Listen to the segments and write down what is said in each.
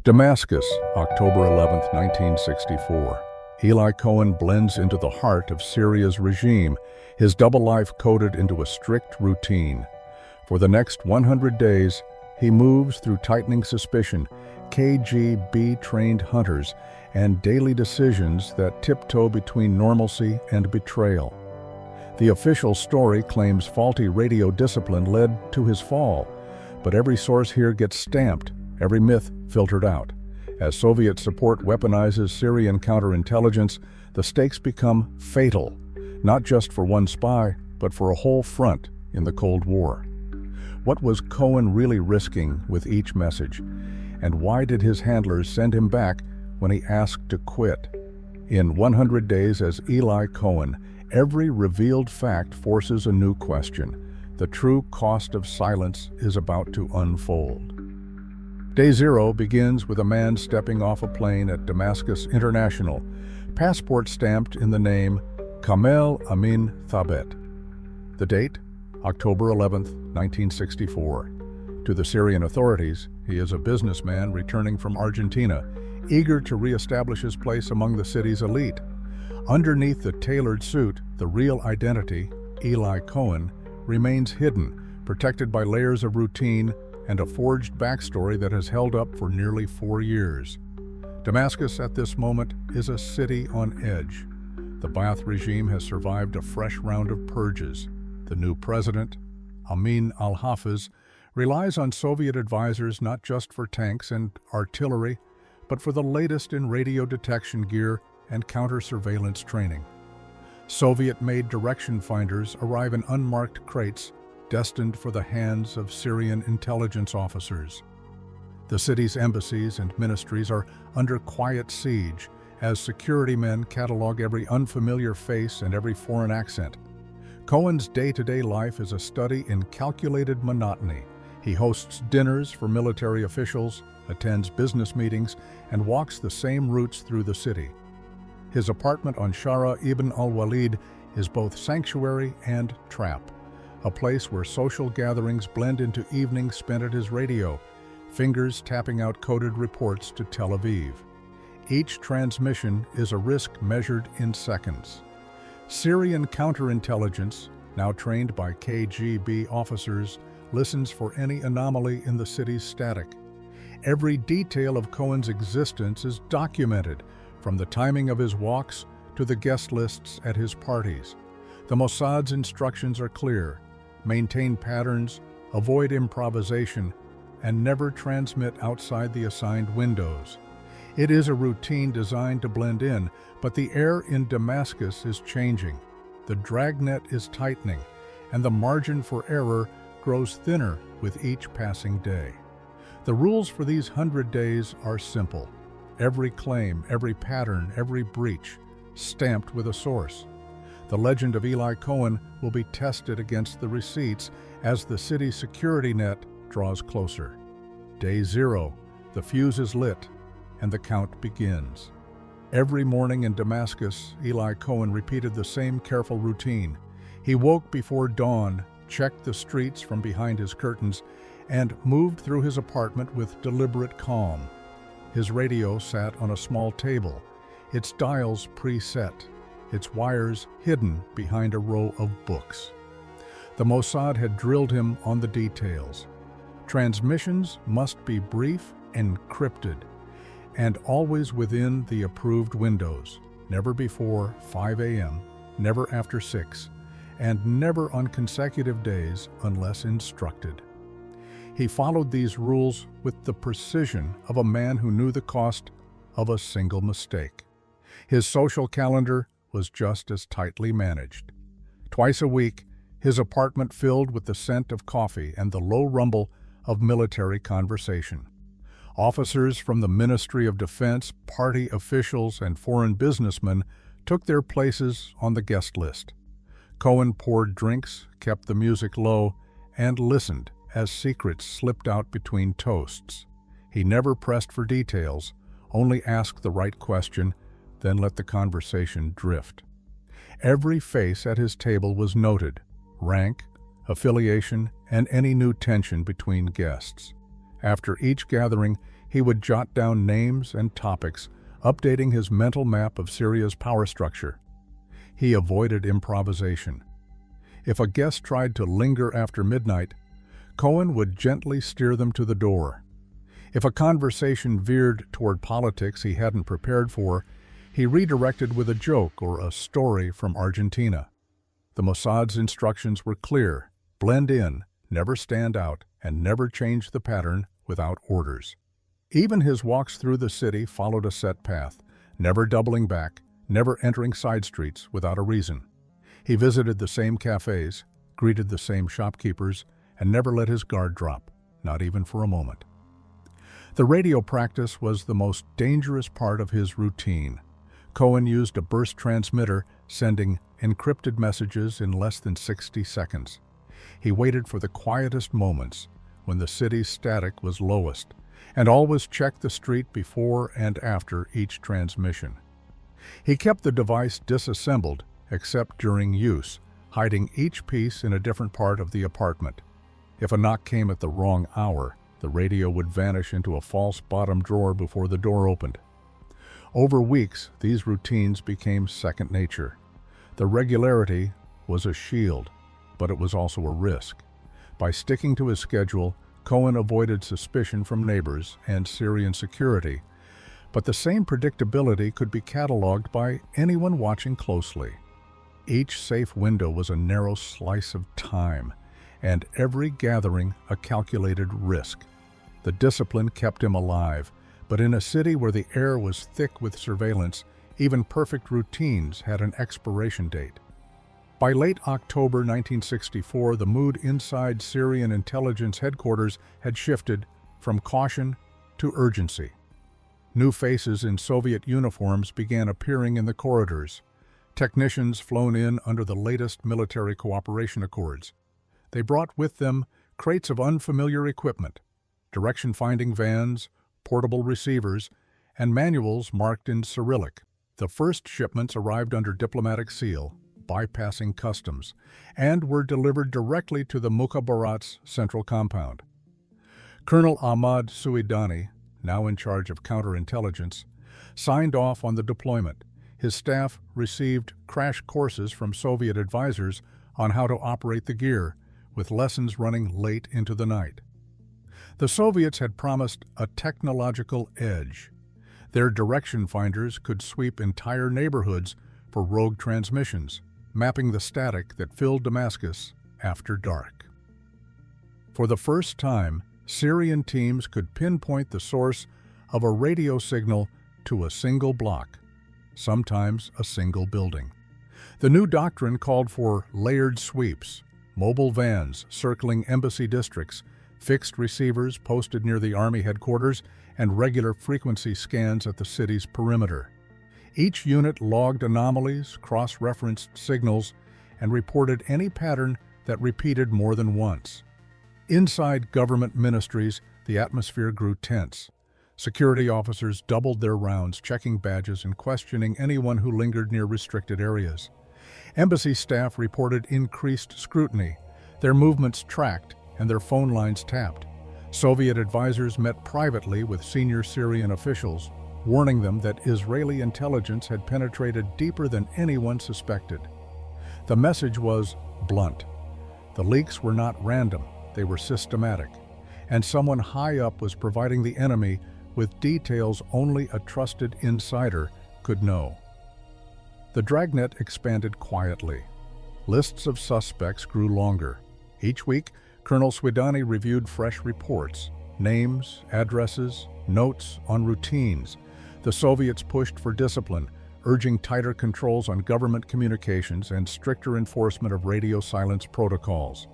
Damascus, October 11, 1964. Eli Cohen blends into the heart of Syria's regime, his double life coded into a strict routine. For the next 100 days, he moves through tightening suspicion, KGB-trained hunters, and daily decisions that tiptoe between normalcy and betrayal. The official story claims faulty radio discipline led to his fall, but every source here gets stamped, every myth filtered out. As Soviet support weaponizes Syrian counterintelligence, the stakes become fatal, not just for one spy, but for a whole front in the Cold War. What was Cohen really risking with each message? And why did his handlers send him back when he asked to quit? In 100 Days as Eli Cohen, every revealed fact forces a new question. The true cost of silence is about to unfold. Day zero begins with a man stepping off a plane at Damascus International, passport stamped in the name Kamel Amin Thabet. The date? October 11, 1964. To the Syrian authorities, he is a businessman returning from Argentina, eager to reestablish his place among the city's elite. Underneath the tailored suit, the real identity, Eli Cohen, remains hidden, protected by layers of routine and a forged backstory that has held up for nearly 4 years. Damascus at this moment is a city on edge. The Ba'ath regime has survived a fresh round of purges. The new president, Amin al-Hafiz, relies on Soviet advisors not just for tanks and artillery, but for the latest in radio detection gear and counter-surveillance training. Soviet-made direction finders arrive in unmarked crates destined for the hands of Syrian intelligence officers. The city's embassies and ministries are under quiet siege as security men catalog every unfamiliar face and every foreign accent. Cohen's day-to-day life is a study in calculated monotony. He hosts dinners for military officials, attends business meetings, and walks the same routes through the city. His apartment on Shara ibn al-Walid is both sanctuary and trap, a place where social gatherings blend into evenings spent at his radio, fingers tapping out coded reports to Tel Aviv. Each transmission is a risk measured in seconds. Syrian counterintelligence, now trained by KGB officers, listens for any anomaly in the city's static. Every detail of Cohen's existence is documented, from the timing of his walks to the guest lists at his parties. The Mossad's instructions are clear: maintain patterns, avoid improvisation, and never transmit outside the assigned windows. It is a routine designed to blend in, but the air in Damascus is changing. The dragnet is tightening, and the margin for error grows thinner with each passing day. The rules for these 100 days are simple. Every claim, every pattern, every breach, stamped with a source. The legend of Eli Cohen will be tested against the receipts as the city's security net draws closer. Day zero, the fuse is lit, and the count begins. Every morning in Damascus, Eli Cohen repeated the same careful routine. He woke before dawn, checked the streets from behind his curtains, and moved through his apartment with deliberate calm. His radio sat on a small table, its dials preset, its wires hidden behind a row of books. The Mossad had drilled him on the details. Transmissions must be brief, encrypted, and always within the approved windows, never before 5 a.m., never after 6, and never on consecutive days unless instructed. He followed these rules with the precision of a man who knew the cost of a single mistake. His social calendar was just as tightly managed. Twice a week, his apartment filled with the scent of coffee and the low rumble of military conversation. Officers from the Ministry of Defense, party officials, and foreign businessmen took their places on the guest list. Cohen poured drinks, kept the music low, and listened as secrets slipped out between toasts. He never pressed for details, only asked the right question, then let the conversation drift. Every face at his table was noted: rank, affiliation, and any new tension between guests. After each gathering, He would jot down names and topics, updating his mental map of Syria's power structure. He avoided improvisation. If a guest tried to linger after midnight, Cohen would gently steer them to the door. If a conversation veered toward politics he hadn't prepared for, he redirected with a joke or a story from Argentina. The Mossad's instructions were clear: blend in, never stand out, and never change the pattern without orders. Even his walks through the city followed a set path, never doubling back, never entering side streets without a reason. He visited the same cafes, greeted the same shopkeepers, and never let his guard drop, not even for a moment. The radio practice was the most dangerous part of his routine. Cohen used a burst transmitter, sending encrypted messages in less than 60 seconds. He waited for the quietest moments, when the city's static was lowest, and always checked the street before and after each transmission. He kept the device disassembled, except during use, hiding each piece in a different part of the apartment. If a knock came at the wrong hour, the radio would vanish into a false bottom drawer before the door opened. Over weeks, these routines became second nature. The regularity was a shield, but it was also a risk. By sticking to his schedule, Cohen avoided suspicion from neighbors and Syrian security, but the same predictability could be cataloged by anyone watching closely. Each safe window was a narrow slice of time, and every gathering a calculated risk. The discipline kept him alive, but in a city where the air was thick with surveillance, even perfect routines had an expiration date. By late October 1964, the mood inside Syrian intelligence headquarters had shifted from caution to urgency. New faces in Soviet uniforms began appearing in the corridors. Technicians flown in under the latest military cooperation accords. They brought with them crates of unfamiliar equipment, direction-finding vans, portable receivers, and manuals marked in Cyrillic. The first shipments arrived under diplomatic seal, bypassing customs, and were delivered directly to the Mukhabarat's central compound. Colonel Ahmad Suidani, now in charge of counterintelligence, signed off on the deployment. His staff received crash courses from Soviet advisors on how to operate the gear, with lessons running late into the night. The Soviets had promised a technological edge. Their direction finders could sweep entire neighborhoods for rogue transmissions, mapping the static that filled Damascus after dark. For the first time, Syrian teams could pinpoint the source of a radio signal to a single block, sometimes a single building. The new doctrine called for layered sweeps, mobile vans circling embassy districts, fixed receivers posted near the Army headquarters, and regular frequency scans at the city's perimeter. Each unit logged anomalies, cross-referenced signals, and reported any pattern that repeated more than once. Inside government ministries, the atmosphere grew tense. Security officers doubled their rounds, checking badges and questioning anyone who lingered near restricted areas. Embassy staff reported increased scrutiny, their movements tracked and their phone lines tapped. Soviet advisors met privately with senior Syrian officials, warning them that Israeli intelligence had penetrated deeper than anyone suspected. The message was blunt. The leaks were not random, they were systematic, and someone high up was providing the enemy with details only a trusted insider could know. The dragnet expanded quietly. Lists of suspects grew longer. Each week, Colonel Suidani reviewed fresh reports, names, addresses, notes on routines. The Soviets pushed for discipline, urging tighter controls on government communications and stricter enforcement of radio silence protocols.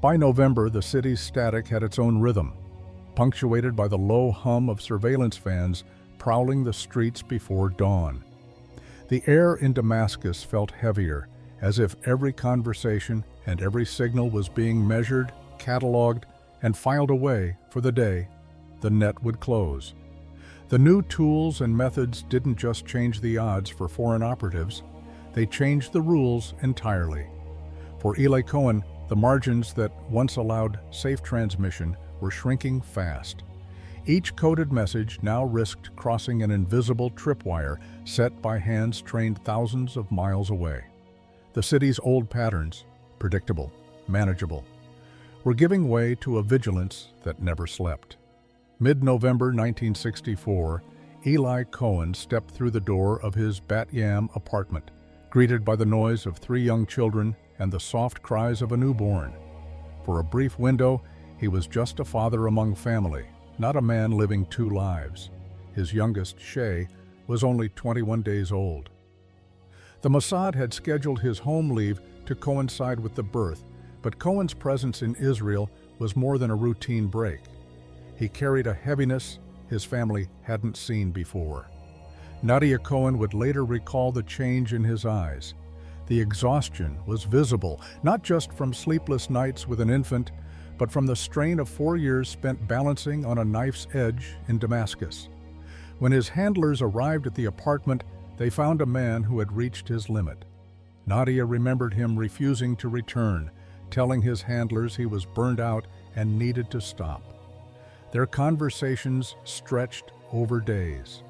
By November, the city's static had its own rhythm, punctuated by the low hum of surveillance vans prowling the streets before dawn. The air in Damascus felt heavier, as if every conversation and every signal was being measured, cataloged, and filed away for the day the net would close. The new tools and methods didn't just change the odds for foreign operatives, they changed the rules entirely. For Eli Cohen, the margins that once allowed safe transmission were shrinking fast. Each coded message now risked crossing an invisible tripwire set by hands trained thousands of miles away. The city's old patterns, predictable, manageable, were giving way to a vigilance that never slept. Mid-November 1964, Eli Cohen stepped through the door of his Bat Yam apartment, greeted by the noise of 3 young children and the soft cries of a newborn. For a brief window, he was just a father among family, not a man living 2 lives. His youngest, Shay, was only 21 days old. The Mossad had scheduled his home leave to coincide with the birth, but Cohen's presence in Israel was more than a routine break. He carried a heaviness his family hadn't seen before. Nadia Cohen would later recall the change in his eyes. The exhaustion was visible, not just from sleepless nights with an infant, but from the strain of 4 years spent balancing on a knife's edge in Damascus. When his handlers arrived at the apartment, they found a man who had reached his limit. Nadia remembered him refusing to return, telling his handlers he was burned out and needed to stop. Their conversations stretched over days.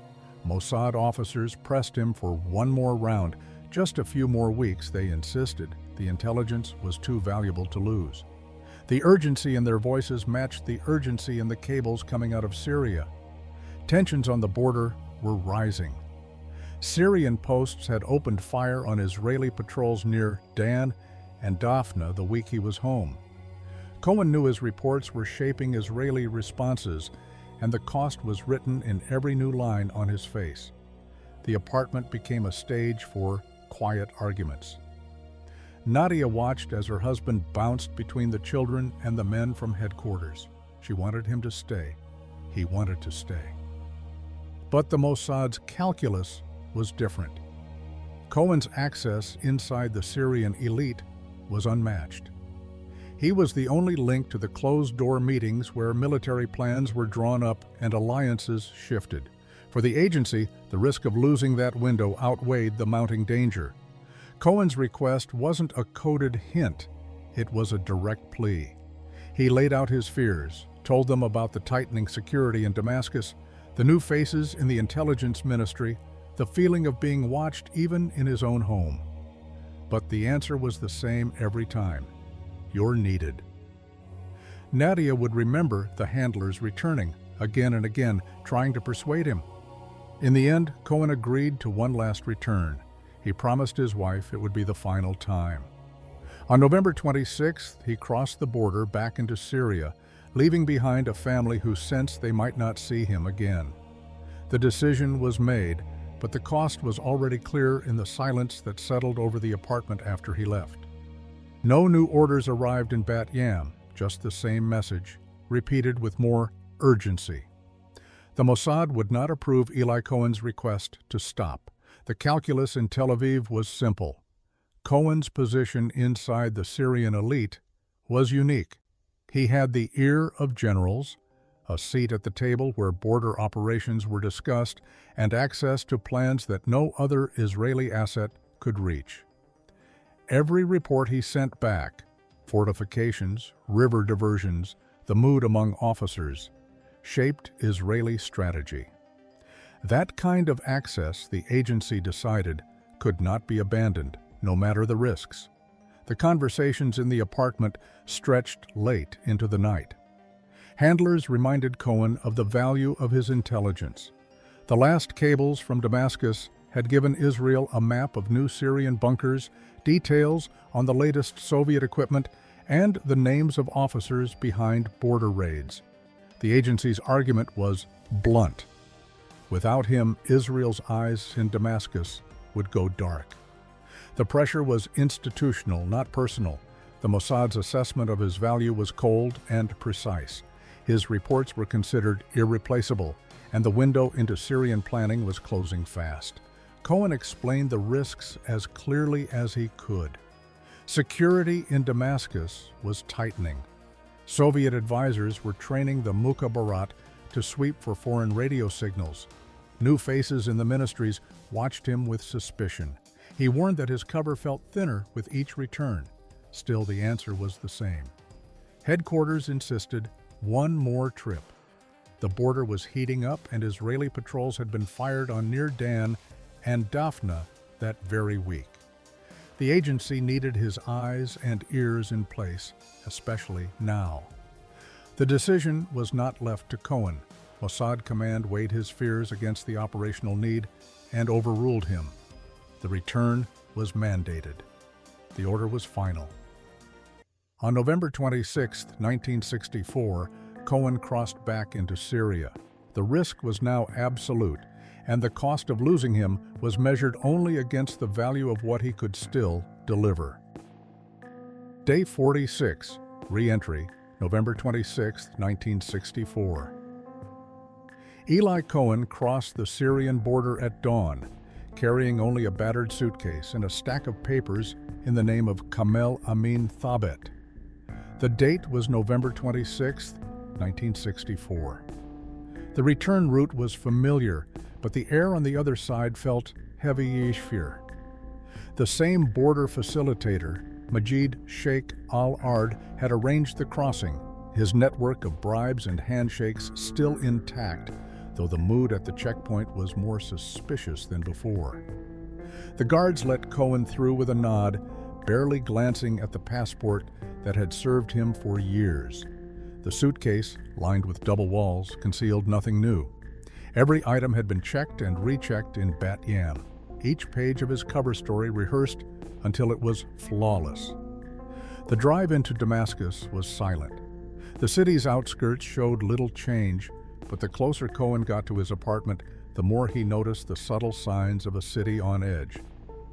Mossad officers pressed him for one more round. Just a few more weeks, they insisted. The intelligence was too valuable to lose. The urgency in their voices matched the urgency in the cables coming out of Syria. Tensions on the border were rising. Syrian posts had opened fire on Israeli patrols near Dan and Daphne the week he was home. Cohen knew his reports were shaping Israeli responses, and the cost was written in every new line on his face. The apartment became a stage for quiet arguments. Nadia watched as her husband bounced between the children and the men from headquarters. She wanted him to stay. He wanted to stay. But the Mossad's calculus was different. Cohen's access inside the Syrian elite was unmatched. He was the only link to the closed-door meetings where military plans were drawn up and alliances shifted. For the agency, the risk of losing that window outweighed the mounting danger. Cohen's request wasn't a coded hint, it was a direct plea. He laid out his fears, told them about the tightening security in Damascus, the new faces in the intelligence ministry, the feeling of being watched even in his own home. But the answer was the same every time. You're needed. Nadia would remember the handlers returning, again and again, trying to persuade him. In the end, Cohen agreed to one last return. He promised his wife it would be the final time. On November 26th, he crossed the border back into Syria, leaving behind a family who sensed they might not see him again. The decision was made, but the cost was already clear in the silence that settled over the apartment after he left. No new orders arrived in Bat Yam, just the same message, repeated with more urgency. The Mossad would not approve Eli Cohen's request to stop. The calculus in Tel Aviv was simple. Cohen's position inside the Syrian elite was unique. He had the ear of generals, a seat at the table where border operations were discussed, and access to plans that no other Israeli asset could reach. Every report he sent back, fortifications, river diversions, the mood among officers, shaped Israeli strategy. That kind of access, the agency decided, could not be abandoned, no matter the risks. The conversations in the apartment stretched late into the night. Handlers reminded Cohen of the value of his intelligence. The last cables from Damascus had given Israel a map of new Syrian bunkers, details on the latest Soviet equipment, and the names of officers behind border raids. The agency's argument was blunt. Without him, Israel's eyes in Damascus would go dark. The pressure was institutional, not personal. The Mossad's assessment of his value was cold and precise. His reports were considered irreplaceable, and the window into Syrian planning was closing fast. Cohen explained the risks as clearly as he could. Security in Damascus was tightening. Soviet advisors were training the Mukhabarat to sweep for foreign radio signals. New faces in the ministries watched him with suspicion. He warned that his cover felt thinner with each return. Still, the answer was the same. Headquarters insisted one more trip. The border was heating up and Israeli patrols had been fired on near Dan and Daphna that very week. The agency needed his eyes and ears in place, especially now. The decision was not left to Cohen. Mossad command weighed his fears against the operational need and overruled him. The return was mandated. The order was final. On November 26, 1964, Cohen crossed back into Syria. The risk was now absolute, and the cost of losing him was measured only against the value of what he could still deliver. Day 46, re-entry, November 26, 1964. Eli Cohen crossed the Syrian border at dawn, carrying only a battered suitcase and a stack of papers in the name of Kamel Amin Thabet. The date was November 26, 1964. The return route was familiar, but the air on the other side felt heavy fear. The same border facilitator, Majid Sheikh Al-Ard, had arranged the crossing, his network of bribes and handshakes still intact, though the mood at the checkpoint was more suspicious than before. The guards let Cohen through with a nod, barely glancing at the passport that had served him for years. The suitcase, lined with double walls, concealed nothing new. Every item had been checked and rechecked in Bat Yam, each page of his cover story rehearsed until it was flawless. The drive into Damascus was silent. The city's outskirts showed little change, but the closer Cohen got to his apartment, the more he noticed the subtle signs of a city on edge.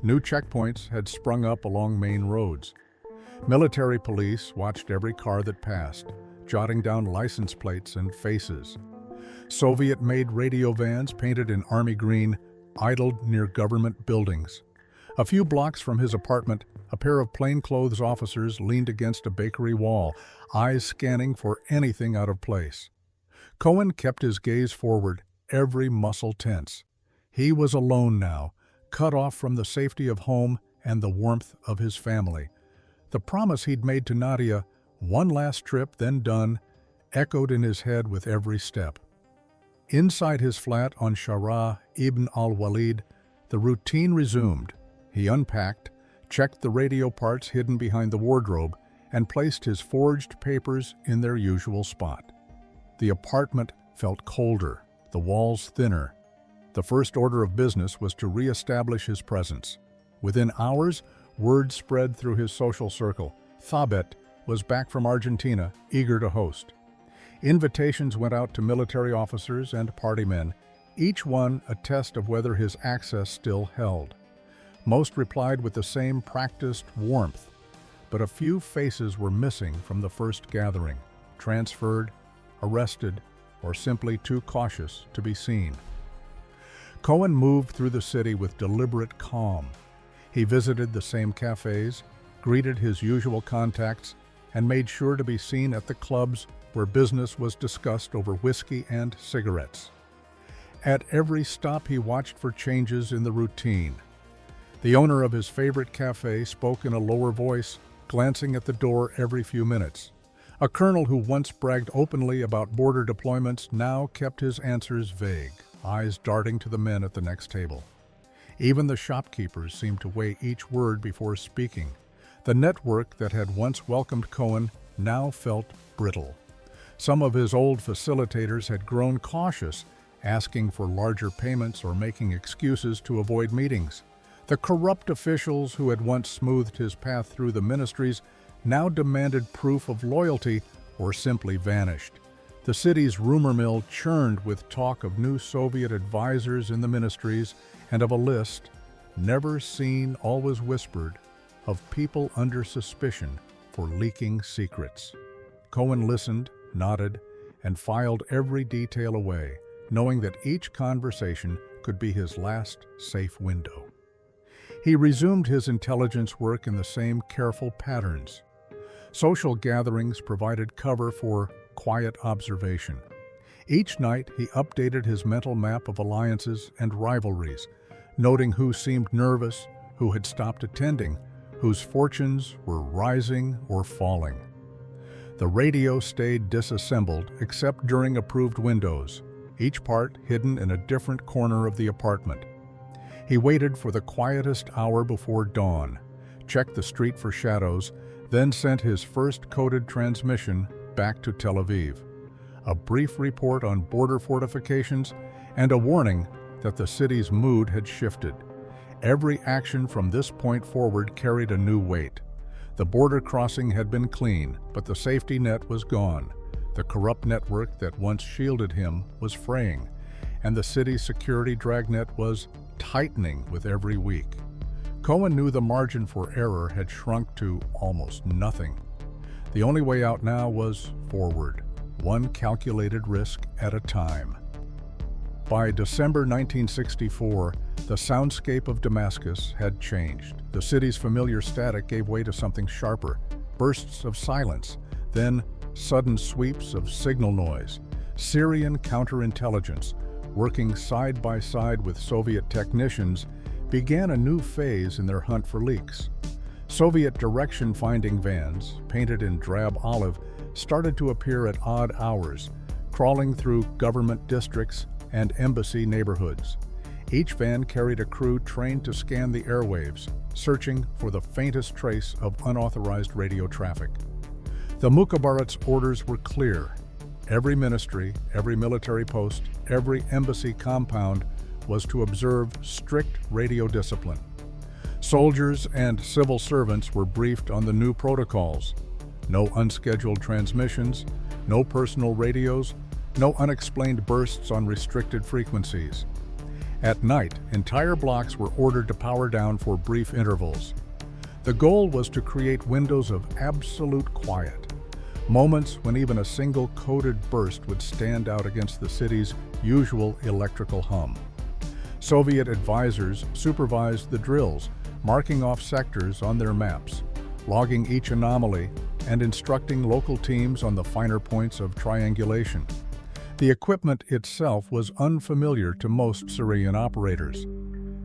New checkpoints had sprung up along main roads. Military police watched every car that passed, jotting down license plates and faces. Soviet-made radio vans painted in army green idled near government buildings. A few blocks from his apartment, a pair of plainclothes officers leaned against a bakery wall, eyes scanning for anything out of place. Cohen kept his gaze forward, every muscle tense. He was alone now, cut off from the safety of home and the warmth of his family. The promise he'd made to Nadia, one last trip, then done, echoed in his head with every step. Inside his flat on Shara ibn al-Walid, the routine resumed. He unpacked, checked the radio parts hidden behind the wardrobe, and placed his forged papers in their usual spot. The apartment felt colder, the walls thinner. The first order of business was to re-establish his presence. Within hours, word spread through his social circle. Thabet was back from Argentina, eager to host. Invitations went out to military officers and party men, each one a test of whether his access still held. Most replied with the same practiced warmth, but a few faces were missing from the first gathering, transferred, arrested, or simply too cautious to be seen. Cohen moved through the city with deliberate calm. He visited the same cafes, greeted his usual contacts, and made sure to be seen at the clubs where business was discussed over whiskey and cigarettes. At every stop, he watched for changes in the routine. The owner of his favorite cafe spoke in a lower voice, glancing at the door every few minutes. A colonel who once bragged openly about border deployments now kept his answers vague, eyes darting to the men at the next table. Even the shopkeepers seemed to weigh each word before speaking. The network that had once welcomed Cohen now felt brittle. Some of his old facilitators had grown cautious, asking for larger payments or making excuses to avoid meetings. The corrupt officials who had once smoothed his path through the ministries now demanded proof of loyalty or simply vanished. The city's rumor mill churned with talk of new Soviet advisors in the ministries and of a list, never seen, always whispered, of people under suspicion for leaking secrets. Cohen listened, nodded, and filed every detail away, knowing that each conversation could be his last safe window. He resumed his intelligence work in the same careful patterns. Social gatherings provided cover for quiet observation. Each night, he updated his mental map of alliances and rivalries, noting who seemed nervous, who had stopped attending, whose fortunes were rising or falling. The radio stayed disassembled except during approved windows, each part hidden in a different corner of the apartment. He waited for the quietest hour before dawn, checked the street for shadows, then sent his first coded transmission back to Tel Aviv. A brief report on border fortifications and a warning that the city's mood had shifted. Every action from this point forward carried a new weight. The border crossing had been clean, but the safety net was gone. The corrupt network that once shielded him was fraying, and the city's security dragnet was tightening with every week. Cohen knew the margin for error had shrunk to almost nothing. The only way out now was forward, one calculated risk at a time. By December 1964, the soundscape of Damascus had changed. The city's familiar static gave way to something sharper, bursts of silence, then sudden sweeps of signal noise. Syrian counterintelligence, working side by side with Soviet technicians, began a new phase in their hunt for leaks. Soviet direction-finding vans, painted in drab olive, started to appear at odd hours, crawling through government districts and embassy neighborhoods. Each van carried a crew trained to scan the airwaves, searching for the faintest trace of unauthorized radio traffic. The Mukhabarat's orders were clear. Every ministry, every military post, every embassy compound was to observe strict radio discipline. Soldiers and civil servants were briefed on the new protocols. No unscheduled transmissions, no personal radios, no unexplained bursts on restricted frequencies. At night, entire blocks were ordered to power down for brief intervals. The goal was to create windows of absolute quiet, moments when even a single coded burst would stand out against the city's usual electrical hum. Soviet advisors supervised the drills, marking off sectors on their maps, logging each anomaly, and instructing local teams on the finer points of triangulation. The equipment itself was unfamiliar to most Syrian operators.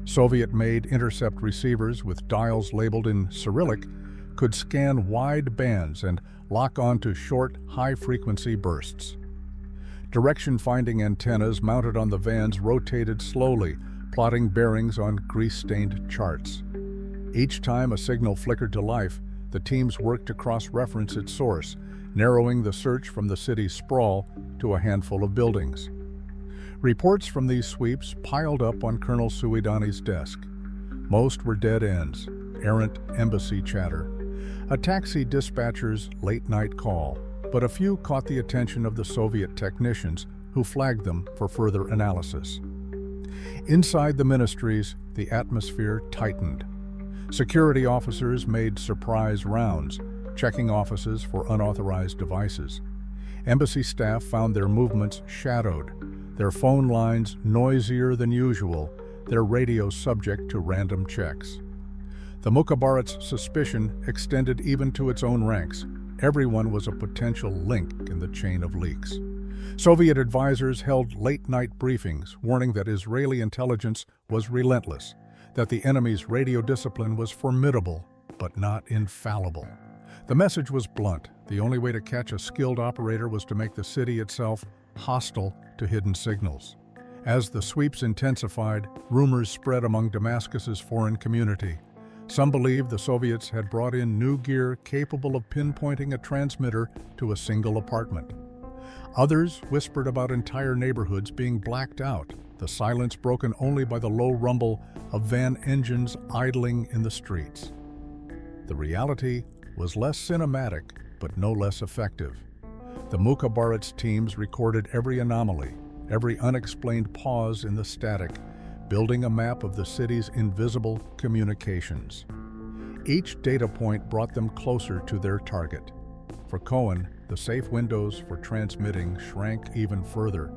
Soviet-made intercept receivers with dials labeled in Cyrillic could scan wide bands and lock onto short, high-frequency bursts. Direction-finding antennas mounted on the vans rotated slowly, plotting bearings on grease-stained charts. Each time a signal flickered to life, the teams worked to cross-reference its source, narrowing the search from the city's sprawl to a handful of buildings. Reports from these sweeps piled up on Colonel Suidani's desk. Most were dead ends, errant embassy chatter, a taxi dispatcher's late-night call, but a few caught the attention of the Soviet technicians who flagged them for further analysis. Inside the ministries, the atmosphere tightened. Security officers made surprise rounds, checking offices for unauthorized devices. Embassy staff found their movements shadowed, their phone lines noisier than usual, their radios subject to random checks. The Mukhabarat's suspicion extended even to its own ranks. Everyone was a potential link in the chain of leaks. Soviet advisors held late-night briefings, warning that Israeli intelligence was relentless, that the enemy's radio discipline was formidable, but not infallible. The message was blunt. The only way to catch a skilled operator was to make the city itself hostile to hidden signals. As the sweeps intensified, rumors spread among Damascus's foreign community. Some believed the Soviets had brought in new gear capable of pinpointing a transmitter to a single apartment. Others whispered about entire neighborhoods being blacked out, the silence broken only by the low rumble of van engines idling in the streets. The reality was less cinematic, but no less effective. The Mukhabarat's teams recorded every anomaly, every unexplained pause in the static, building a map of the city's invisible communications. Each data point brought them closer to their target. For Cohen, the safe windows for transmitting shrank even further.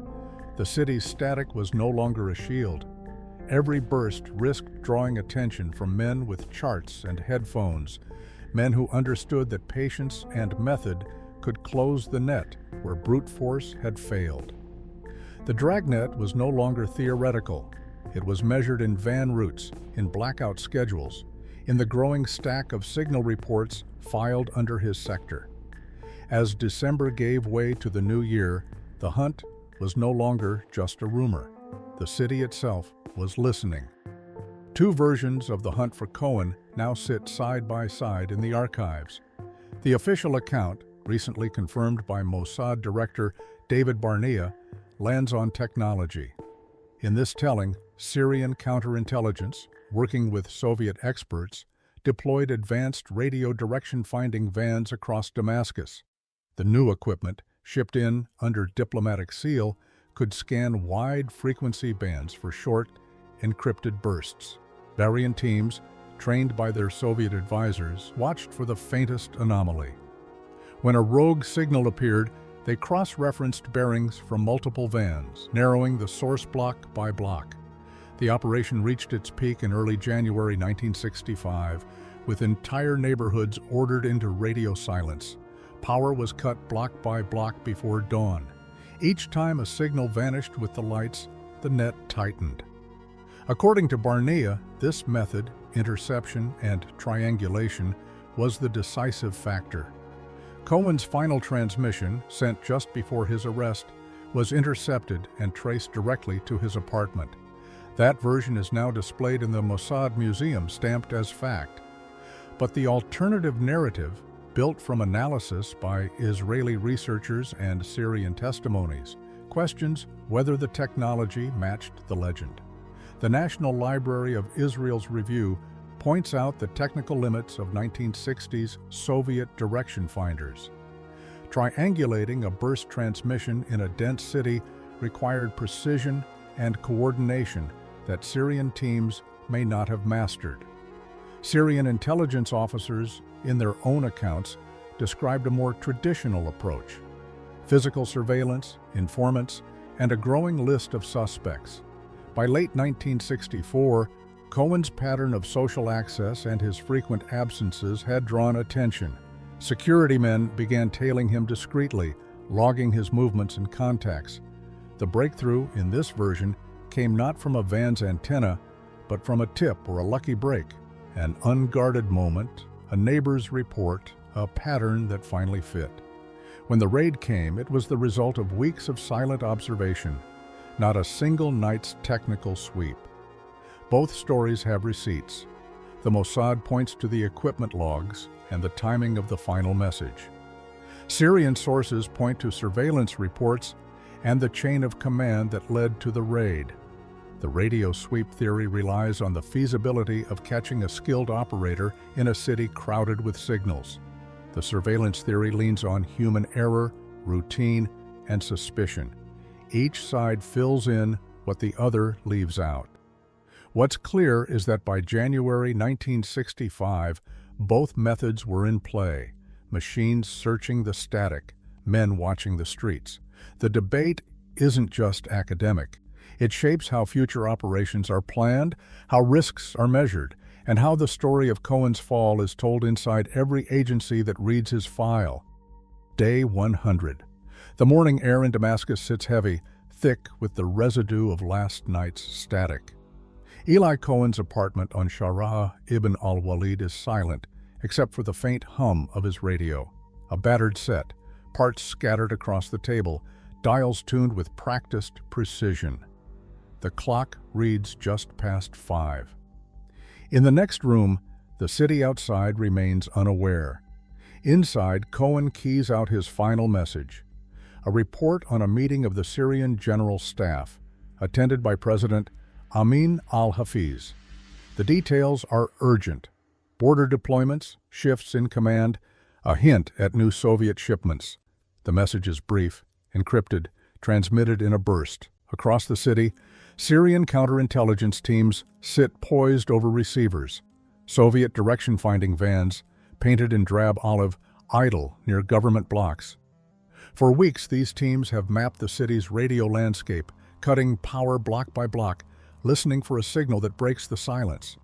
The city's static was no longer a shield. Every burst risked drawing attention from men with charts and headphones, men who understood that patience and method could close the net where brute force had failed. The dragnet was no longer theoretical. It was measured in van routes, in blackout schedules, in the growing stack of signal reports filed under his sector. As December gave way to the new year, the hunt was no longer just a rumor. The city itself was listening. Two versions of the hunt for Cohen now sit side by side in the archives. The official account, recently confirmed by Mossad Director David Barnea, lands on technology. In this telling, Syrian counterintelligence, working with Soviet experts, deployed advanced radio direction-finding vans across Damascus. The new equipment, shipped in under diplomatic seal, could scan wide frequency bands for short, encrypted bursts. Variant teams, trained by their Soviet advisors, watched for the faintest anomaly. When a rogue signal appeared, they cross-referenced bearings from multiple vans, narrowing the source block by block. The operation reached its peak in early January 1965, with entire neighborhoods ordered into radio silence. Power was cut block by block before dawn. Each time a signal vanished with the lights, the net tightened. According to Barnea, this method, interception and triangulation, was the decisive factor. Cohen's final transmission, sent just before his arrest, was intercepted and traced directly to his apartment. That version is now displayed in the Mossad Museum, stamped as fact. But the alternative narrative, built from analysis by Israeli researchers and Syrian testimonies, questions whether the technology matched the legend. The National Library of Israel's review points out the technical limits of 1960s Soviet direction finders. Triangulating a burst transmission in a dense city required precision and coordination that Syrian teams may not have mastered. Syrian intelligence officers, in their own accounts, described a more traditional approach: physical surveillance, informants, and a growing list of suspects. By late 1964, Cohen's pattern of social access and his frequent absences had drawn attention. Security men began tailing him discreetly, logging his movements and contacts. The breakthrough in this version came not from a van's antenna, but from a tip or a lucky break, an unguarded moment, a neighbor's report, a pattern that finally fit. When the raid came, it was the result of weeks of silent observation, not a single night's technical sweep. Both stories have receipts. The Mossad points to the equipment logs and the timing of the final message. Syrian sources point to surveillance reports and the chain of command that led to the raid. The radio sweep theory relies on the feasibility of catching a skilled operator in a city crowded with signals. The surveillance theory leans on human error, routine, and suspicion. Each side fills in what the other leaves out. What's clear is that by January 1965, both methods were in play: machines searching the static, men watching the streets. The debate isn't just academic. It shapes how future operations are planned, how risks are measured, and how the story of Cohen's fall is told inside every agency that reads his file. Day 100. The morning air in Damascus sits heavy, thick with the residue of last night's static. Eli Cohen's apartment on Shara'a ibn al-Walid is silent, except for the faint hum of his radio. A battered set, parts scattered across the table, dials tuned with practiced precision. The clock reads just past 5. In the next room, the city outside remains unaware. Inside, Cohen keys out his final message: a report on a meeting of the Syrian General Staff, attended by President Amin al-Hafiz. The details are urgent: border deployments, shifts in command, a hint at new Soviet shipments. The message is brief, encrypted, transmitted in a burst. Across the city, Syrian counterintelligence teams sit poised over receivers. Soviet direction-finding vans, painted in drab olive, idle near government blocks. For weeks, these teams have mapped the city's radio landscape, cutting power block by block, listening for a signal that breaks the silence.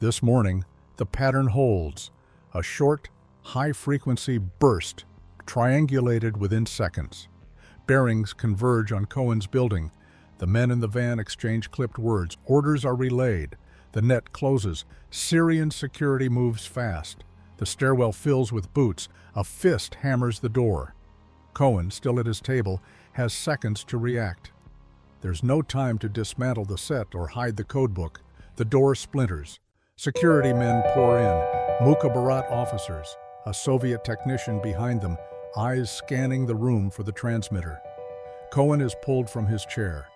This morning, the pattern holds: a short, high-frequency burst, triangulated within seconds. Bearings converge on Cohen's building. The men in the van exchange clipped words. Orders are relayed. The net closes. Syrian security moves fast. The stairwell fills with boots. A fist hammers the door. Cohen, still at his table, has seconds to react. There's no time to dismantle the set or hide the codebook. The door splinters. Security men pour in, Mukhabarat officers, a Soviet technician behind them, eyes scanning the room for the transmitter. Cohen is pulled from his chair.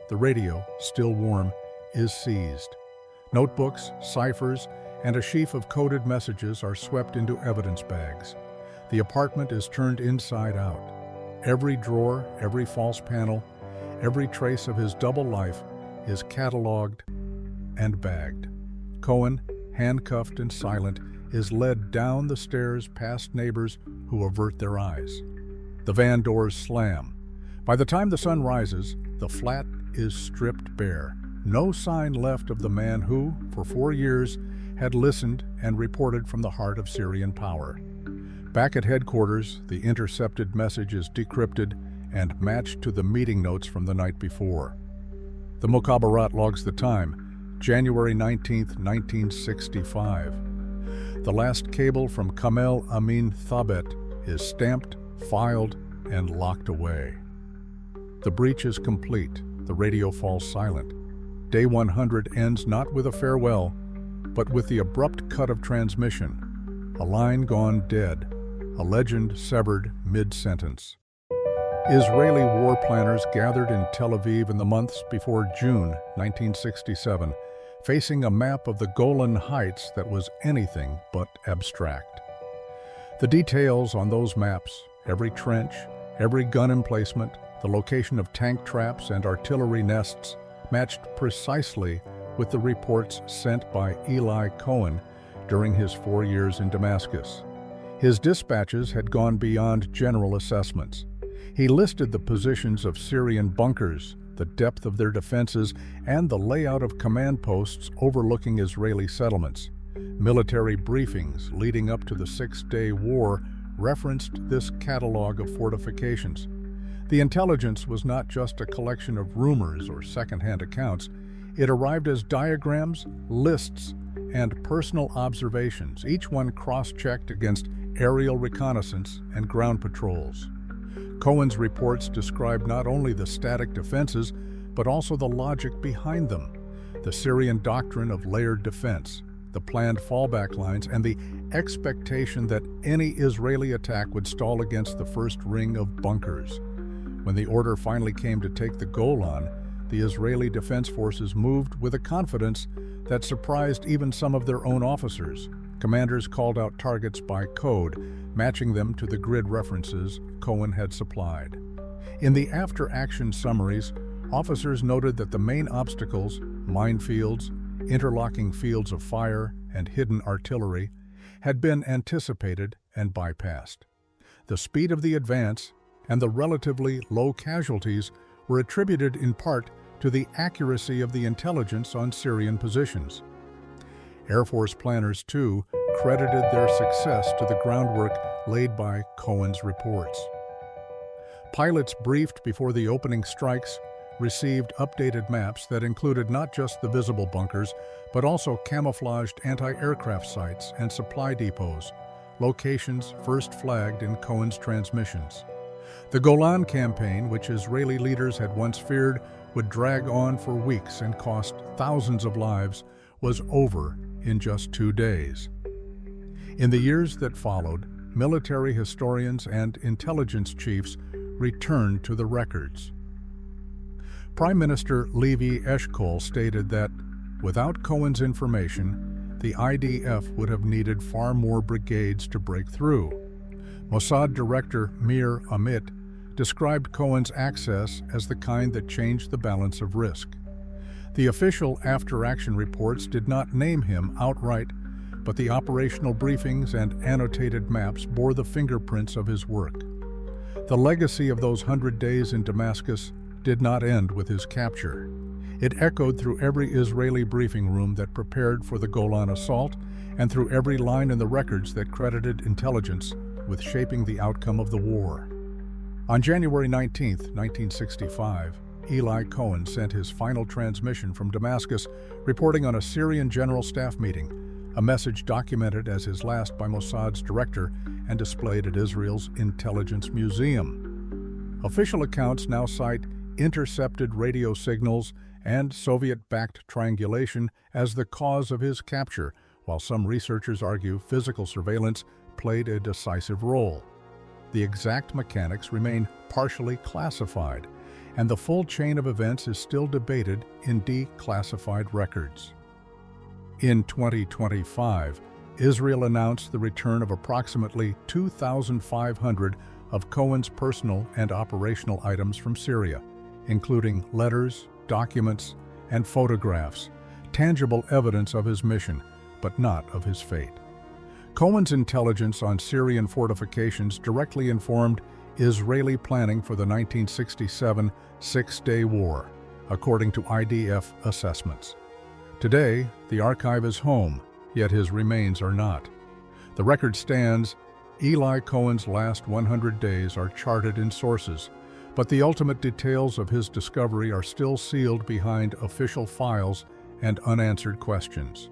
The radio, still warm, is seized. Notebooks, ciphers, and a sheaf of coded messages are swept into evidence bags. The apartment is turned inside out. Every drawer, every false panel, every trace of his double life is cataloged and bagged. Cohen, handcuffed and silent, is led down the stairs past neighbors who avert their eyes. The van doors slam. By the time the sun rises, the flat is stripped bare. No sign left of the man who, for 4 years, had listened and reported from the heart of Syrian power. Back at headquarters, the intercepted message is decrypted and matched to the meeting notes from the night before. The Mukhabarat logs the time, January 19, 1965. The last cable from Kamel Amin Thabet is stamped, filed, and locked away. The breach is complete. The radio falls silent. Day 100 ends not with a farewell, but with the abrupt cut of transmission. A line gone dead, a legend severed mid-sentence. Israeli war planners gathered in Tel Aviv in the months before June 1967, facing a map of the Golan Heights that was anything but abstract. The details on those maps, every trench, every gun emplacement, the location of tank traps and artillery nests, matched precisely with the reports sent by Eli Cohen during his 4 years in Damascus. His dispatches had gone beyond general assessments. He listed the positions of Syrian bunkers, the depth of their defenses, and the layout of command posts overlooking Israeli settlements. Military briefings leading up to the Six-Day War referenced this catalog of fortifications. The intelligence was not just a collection of rumors or second-hand accounts. It arrived as diagrams, lists, and personal observations, each one cross-checked against aerial reconnaissance and ground patrols. Cohen's reports described not only the static defenses, but also the logic behind them, the Syrian doctrine of layered defense, the planned fallback lines, and the expectation that any Israeli attack would stall against the first ring of bunkers. When the order finally came to take the Golan, the Israeli Defense Forces moved with a confidence that surprised even some of their own officers. Commanders called out targets by code, matching them to the grid references Cohen had supplied. In the after-action summaries, officers noted that the main obstacles, minefields, interlocking fields of fire, and hidden artillery, had been anticipated and bypassed. The speed of the advance and the relatively low casualties were attributed in part to the accuracy of the intelligence on Syrian positions. Air Force planners, too, credited their success to the groundwork laid by Cohen's reports. Pilots briefed before the opening strikes received updated maps that included not just the visible bunkers, but also camouflaged anti-aircraft sites and supply depots, locations first flagged in Cohen's transmissions. The Golan campaign, which Israeli leaders had once feared would drag on for weeks and cost thousands of lives, was over in just 2 days. In the years that followed, military historians and intelligence chiefs returned to the records. Prime Minister Levi Eshkol stated that, without Cohen's information, the IDF would have needed far more brigades to break through. Mossad Director Mir Amit described Cohen's access as the kind that changed the balance of risk. The official after-action reports did not name him outright, but the operational briefings and annotated maps bore the fingerprints of his work. The legacy of those 100 days in Damascus did not end with his capture. It echoed through every Israeli briefing room that prepared for the Golan assault and through every line in the records that credited intelligence with shaping the outcome of the war. On January 19, 1965, Eli Cohen sent his final transmission from Damascus, reporting on a Syrian General Staff meeting, a message documented as his last by Mossad's director and displayed at Israel's Intelligence Museum. Official accounts now cite intercepted radio signals and Soviet-backed triangulation as the cause of his capture, while some researchers argue physical surveillance played a decisive role. The exact mechanics remain partially classified, and the full chain of events is still debated in declassified records. In 2025, Israel announced the return of approximately 2,500 of Cohen's personal and operational items from Syria, including letters, documents, and photographs, tangible evidence of his mission, but not of his fate. Cohen's intelligence on Syrian fortifications directly informed Israeli planning for the 1967 Six-Day War, according to IDF assessments. Today, the archive is home, yet his remains are not. The record stands. Eli Cohen's last 100 days are charted in sources, but the ultimate details of his discovery are still sealed behind official files and unanswered questions.